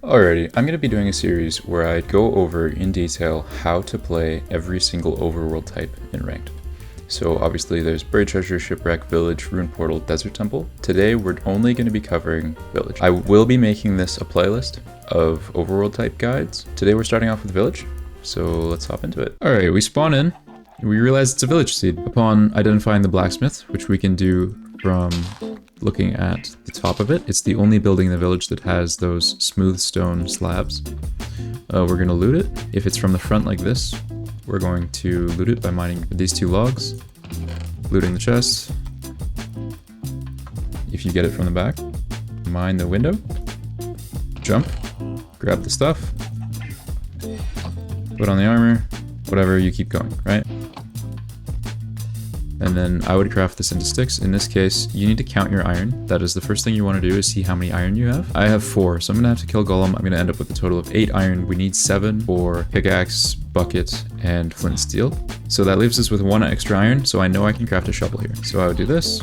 Alrighty, I'm going to be doing a series where I go over in detail how to play every single overworld type in Ranked. So obviously there's Buried Treasure, Shipwreck, Village, Rune Portal, Desert Temple. Today we're only going to be covering Village. I will be making this a playlist of overworld type guides. Today we're starting off with Village, so let's hop into it. Alright, we spawn in. We realize it's a village seed. Upon identifying the blacksmith, which we can do from looking at the top of it. It's the only building in the village that has those smooth stone slabs. We're going to loot it. If it's from the front like this, we're going to loot it by mining these two logs, looting the chest. If you get it from the back, mine the window, jump, grab the stuff, put on the armor, whatever, you keep going, right? And then I would craft this into sticks. In this case, you need to count your iron. That is the first thing you want to do, is see how many iron you have. I have 4, so I'm gonna have to kill Golem. I'm gonna end up with a total of 8 iron. We need 7 for pickaxe, bucket, and flint and steel. So that leaves us with 1 extra iron, so I know I can craft a shovel here. So I would do this.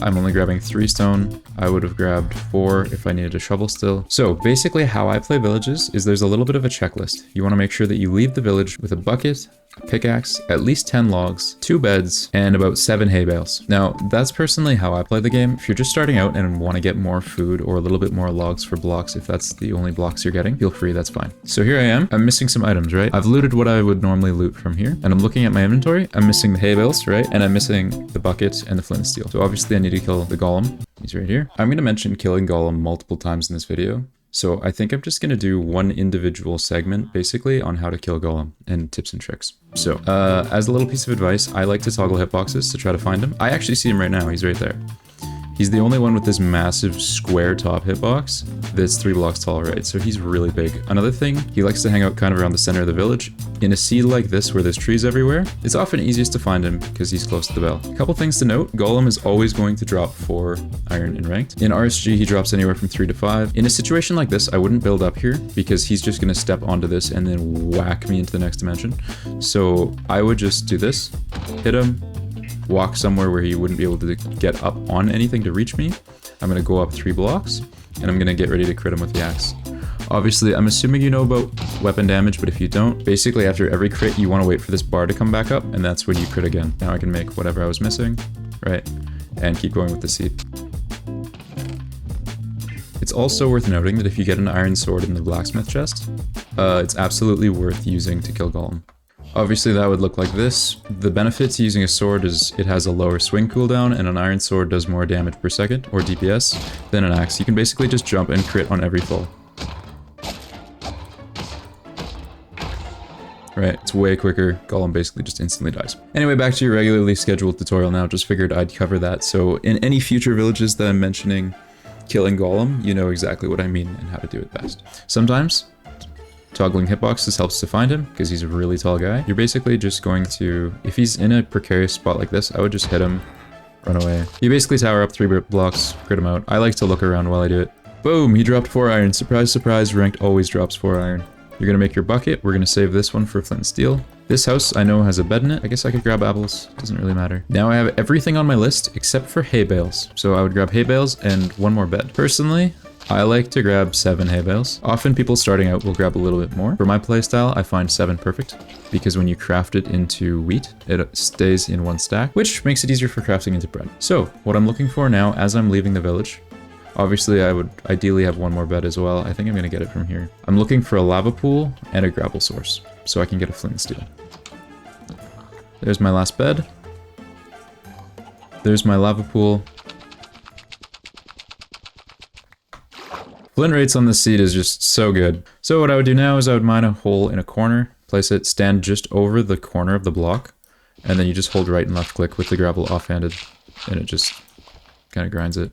I'm only grabbing 3 stone. I would have grabbed 4 if I needed a shovel still. So basically how I play villages is there's a little bit of a checklist. You want to make sure that you leave the village with a bucket, a pickaxe, at least 10 logs, 2 beds, and about 7 hay bales. Now, that's personally how I play the game. If you're just starting out and want to get more food or a little bit more logs for blocks, if that's the only blocks you're getting, feel free, that's fine. So here I am. I'm missing some items, right? I've looted what I would normally loot from here, and I'm looking at my inventory. I'm missing the hay bales, right? And I'm missing the bucket and the flint and steel. So obviously I need to kill the golem. He's right here. I'm going to mention killing golem multiple times in this video. So I think I'm just going to do one individual segment basically on how to kill golem and tips and tricks. So as a little piece of advice, I like to toggle hitboxes to try to find him. I actually see him right now. He's right there. He's the only one with this massive square top hitbox that's 3 blocks tall, right? So he's really big. Another thing, he likes to hang out kind of around the center of the village. In a seed like this where there's trees everywhere, it's often easiest to find him because he's close to the bell. A couple things to note, Golem is always going to drop 4 iron in Ranked. In RSG, he drops anywhere from 3 to 5. In a situation like this, I wouldn't build up here because he's just going to step onto this and then whack me into the next dimension. So I would just do this, hit him, walk somewhere where he wouldn't be able to get up on anything to reach me. I'm going to go up 3 blocks, and I'm going to get ready to crit him with the axe. Obviously, I'm assuming you know about weapon damage, but if you don't, basically after every crit, you want to wait for this bar to come back up, and that's when you crit again. Now I can make whatever I was missing, right? And keep going with the seed. It's also worth noting that if you get an iron sword in the blacksmith chest, it's absolutely worth using to kill Golem. Obviously that would look like this. The benefit to using a sword is it has a lower swing cooldown, and an iron sword does more damage per second, or DPS, than an axe. You can basically just jump and crit on every fall. Right, it's way quicker. Golem basically just instantly dies. Anyway, back to your regularly scheduled tutorial now. Just figured I'd cover that. So in any future villages that I'm mentioning killing Golem, you know exactly what I mean and how to do it best. Sometimes toggling hitboxes helps to find him because he's a really tall guy. You're basically just going to, if he's in a precarious spot like this, I would just hit him, run away. You basically tower up 3 blocks, crit him out. I like to look around while I do it. Boom, he dropped 4 iron. Surprise, surprise, Ranked always drops 4 iron. You're gonna make your bucket. We're gonna save this one for flint and steel. This house I know has a bed in it. I guess I could grab apples, doesn't really matter. Now I have everything on my list except for hay bales. So I would grab hay bales and 1 more bed. Personally, I like to grab 7 hay bales. Often people starting out will grab a little bit more. For my playstyle, I find 7 perfect because when you craft it into wheat, it stays in 1 stack, which makes it easier for crafting into bread. So what I'm looking for now as I'm leaving the village, obviously I would ideally have 1 more bed as well. I think I'm gonna get it from here. I'm looking for a lava pool and a gravel source so I can get a flint and steel. There's my last bed. There's my lava pool. Flint rates on this seed is just so good. So what I would do now is I would mine a hole in a corner, place it, stand just over the corner of the block, and then you just hold right and left click with the gravel offhanded, and it just kind of grinds it.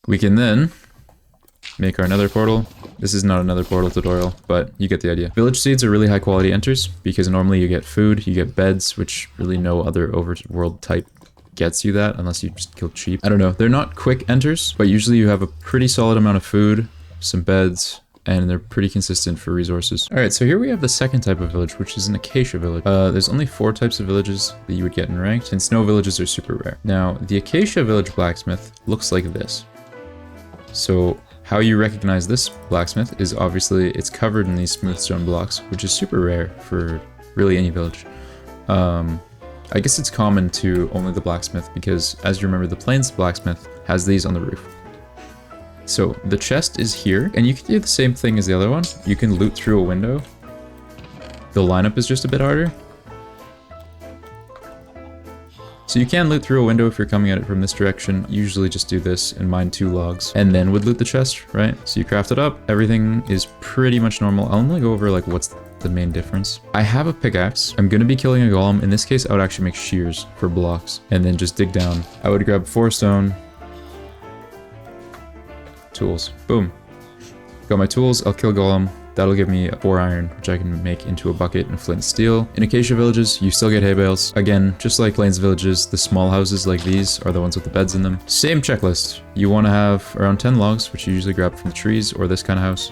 We can then make our nether portal. This is not another portal tutorial, but you get the idea. Village seeds are really high quality enters because normally you get food, you get beds, which really no other overworld type gets you that unless you just kill cheap. I don't know, they're not quick enters, but usually you have a pretty solid amount of food, some beds, and they're pretty consistent for resources. Alright, so here we have the second type of village, which is an Acacia village. There's only 4 types of villages that you would get in Ranked, and snow villages are super rare. Now, the Acacia village blacksmith looks like this. So how you recognize this blacksmith is obviously it's covered in these smooth stone blocks, which is super rare for really any village. I guess it's common to only the blacksmith because, as you remember, the plains blacksmith has these on the roof. So the chest is here, and you can do the same thing as the other one. You can loot through a window. The lineup is just a bit harder. So you can loot through a window if you're coming at it from this direction. Usually just do this and mine 2 logs, and then would loot the chest, right? So you craft it up. Everything is pretty much normal. I'll only go over like what's the main difference. I have a pickaxe. I'm gonna be killing a golem. In this case, I would actually make shears for blocks and then just dig down. I would grab 4 stone, tools, boom. Got my tools, I'll kill golem. That'll give me 4 iron, which I can make into a bucket and flint and steel. In Acacia villages, you still get hay bales. Again, just like plains villages, the small houses like these are the ones with the beds in them. Same checklist. You want to have around 10 logs, which you usually grab from the trees or this kind of house.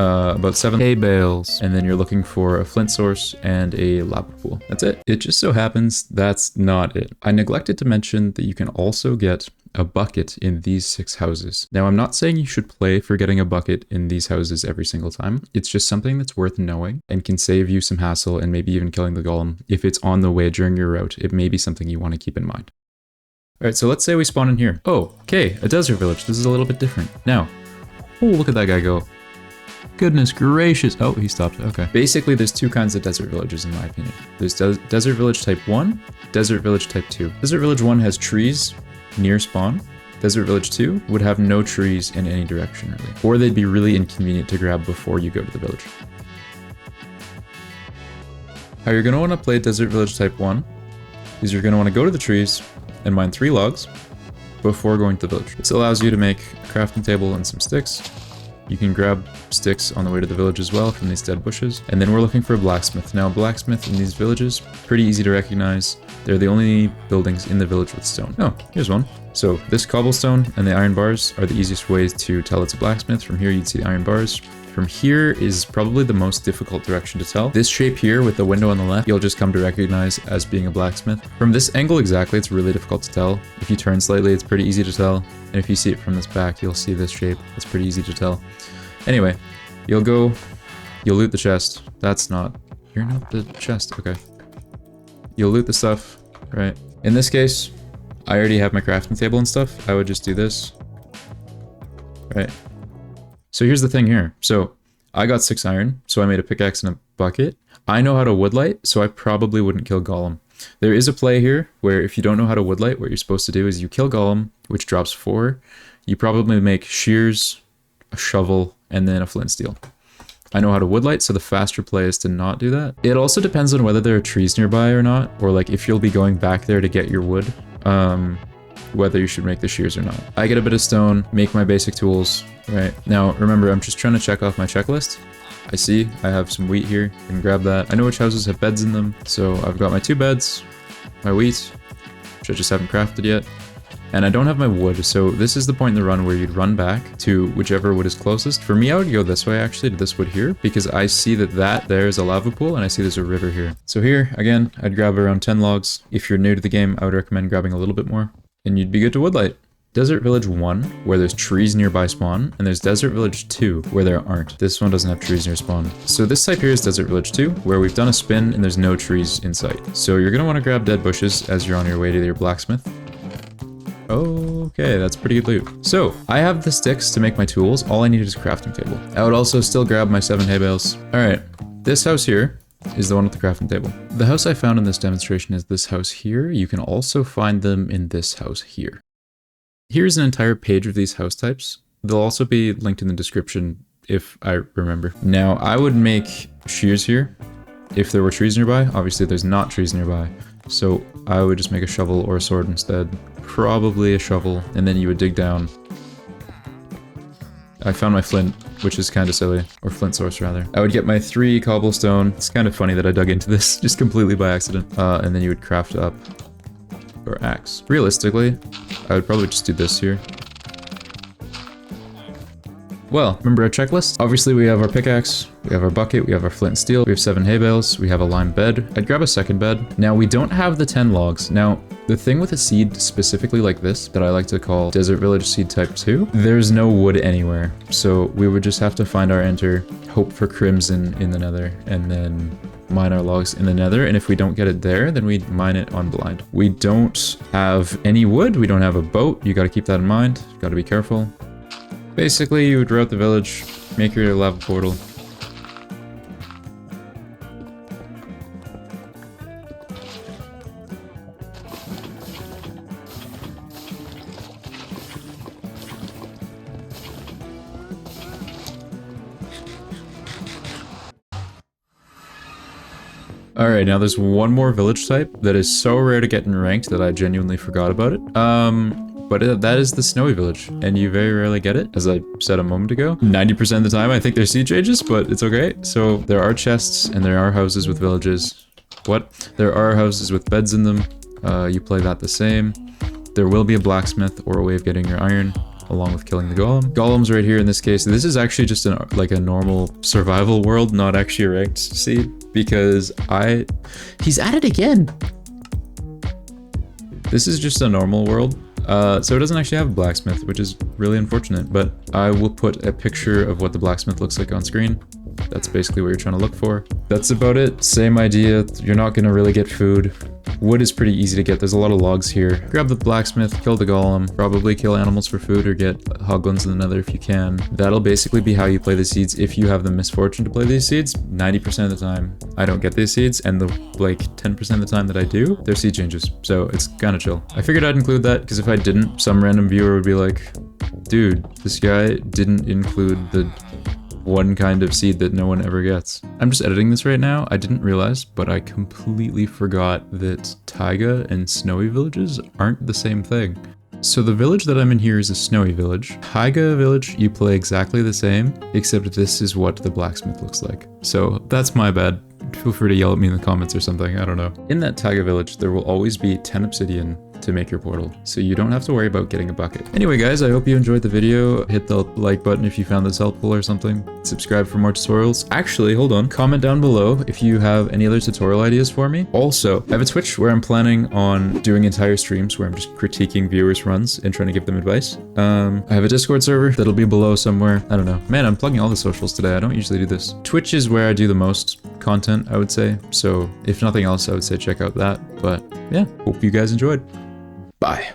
About 7 hay bales, and then you're looking for a flint source and a lava pool. That's it. It just so happens that's not it. I neglected to mention that you can also get a bucket in these 6 houses. Now, I'm not saying you should play for getting a bucket in these houses every single time. It's just something that's worth knowing and can save you some hassle and maybe even killing the golem. If it's on the way during your route, it may be something you want to keep in mind. All right, so let's say we spawn in here. Oh, okay, a desert village. This is a little bit different. Now, oh, look at that guy go. Goodness gracious. Oh, he stopped. Okay. Basically, there's 2 kinds of desert villages in my opinion. There's desert village type 1, desert village type 2. Desert village 1 has trees near spawn. Desert village 2 would have no trees in any direction really. Or they'd be really inconvenient to grab before you go to the village. How you're going to want to play desert village type 1 is you're going to want to go to the trees and mine 3 logs before going to the village. This allows you to make a crafting table and some sticks. You can grab sticks on the way to the village as well from these dead bushes. And then we're looking for a blacksmith. Now, a blacksmith in these villages, pretty easy to recognize. They're the only buildings in the village with stone. Oh, here's one. So this cobblestone and the iron bars are the easiest ways to tell it's a blacksmith. From here, you'd see the iron bars. From here is probably the most difficult direction to tell. This shape here with the window on the left, you'll just come to recognize as being a blacksmith. From this angle exactly, it's really difficult to tell. If you turn slightly, it's pretty easy to tell. And if you see it from this back, you'll see this shape. It's pretty easy to tell. Anyway, you'll loot the chest. You're not the chest, okay. You'll loot the stuff, right? In this case, I already have my crafting table and stuff. I would just do this, right? So here's the thing here. So I got 6 iron, so I made a pickaxe and a bucket. I know how to woodlight, so I probably wouldn't kill golem. There is a play here where if you don't know how to woodlight, what you're supposed to do is you kill golem, which drops 4. You probably make shears, a shovel, and then a flint and steel. I know how to woodlight, so the faster play is to not do that. It also depends on whether there are trees nearby or not, or like if you'll be going back there to get your wood, whether you should make the shears or not. I get a bit of stone, make my basic tools, right? Now, remember, I'm just trying to check off my checklist. I see I have some wheat here, I can grab that. I know which houses have beds in them, so I've got my 2 beds, my wheat, which I just haven't crafted yet. And I don't have my wood, so this is the point in the run where you'd run back to whichever wood is closest. For me, I would go this way actually, to this wood here, because I see that there's a lava pool and I see there's a river here. So here, again, I'd grab around 10 logs. If you're new to the game, I would recommend grabbing a little bit more, and you'd be good to woodlight. Desert Village 1, where there's trees nearby spawn, and there's Desert Village 2, where there aren't. This one doesn't have trees near spawn. So this type here is Desert Village 2, where we've done a spin and there's no trees in sight. So you're gonna wanna grab dead bushes as you're on your way to your blacksmith. Okay, that's pretty good loot. So, I have the sticks to make my tools. All I needed is a crafting table. I would also still grab my 7 hay bales. Alright, this house here is the one with the crafting table. The house I found in this demonstration is this house here. You can also find them in this house here. Here's an entire page of these house types. They'll also be linked in the description if I remember. Now, I would make shears here if there were trees nearby. Obviously, there's not trees nearby. So I would just make a shovel or a sword instead. Probably a shovel, and then you would dig down. I found my flint, which is kind of silly, or flint source rather. I would get my 3 cobblestone. It's kind of funny that I dug into this just completely by accident. And then you would craft up your axe. Realistically, I would probably just do this here. Well, remember our checklist? Obviously we have our pickaxe, we have our bucket, we have our flint and steel, we have 7 hay bales, we have a lime bed. I'd grab a second bed. Now we don't have the 10 logs. Now, The thing with a seed specifically like this, that I like to call Desert Village Seed Type 2, there's no wood anywhere. So we would just have to find our enter, hope for crimson in the nether, and then mine our logs in the nether. And if we don't get it there, then we mine it on blind. We don't have any wood. We don't have a boat. You got to keep that in mind. Got to be careful. Basically, you would route the village, make your lava portal. Alright, now there's one more village type that is so rare to get in ranked that I genuinely forgot about it. That is the snowy village, and you very rarely get it, as I said a moment ago. 90% of the time I think there's seed changes, but it's okay. So there are chests, and there are houses with villages. What? There are houses with beds in them. You play that the same. There will be a blacksmith or a way of getting your iron, along with killing the golem. Golem's right here in this case. This is actually just like a normal survival world, not actually a ranked seed, because he's at it again. This is just a normal world. So it doesn't actually have a blacksmith, which is really unfortunate, but I will put a picture of what the blacksmith looks like on screen. That's basically what you're trying to look for. That's about it. Same idea. You're not going to really get food. Wood is pretty easy to get. There's a lot of logs here. Grab the blacksmith, kill the golem, probably kill animals for food or get hoglins in the nether if you can. That'll basically be how you play the seeds if you have the misfortune to play these seeds. 90% of the time, I don't get these seeds, and the like 10% of the time that I do, they're seed changes. So it's kind of chill. I figured I'd include that because if I didn't, some random viewer would be like, dude, this guy didn't include the one kind of seed that no one ever gets. I'm just editing this right now. I didn't realize, but I completely forgot that taiga and snowy villages aren't the same thing. So the village that I'm in here is a snowy village. Taiga village, you play exactly the same, except this is what the blacksmith looks like. So that's my bad. Feel free to yell at me in the comments or something, I don't know. In that taiga village, there will always be 10 obsidian to make your portal, so you don't have to worry about getting a bucket. Anyway guys, I hope you enjoyed the video. Hit the like button if you found this helpful or something. Subscribe for more tutorials. Actually, hold on. Comment down below if you have any other tutorial ideas for me. Also, I have a Twitch where I'm planning on doing entire streams where I'm just critiquing viewers' runs and trying to give them advice. I have a Discord server that'll be below somewhere. I don't know. Man, I'm plugging all the socials today. I don't usually do this. Twitch is where I do the most content, I would say. So if nothing else, I would say check out that. But yeah, hope you guys enjoyed. Bye.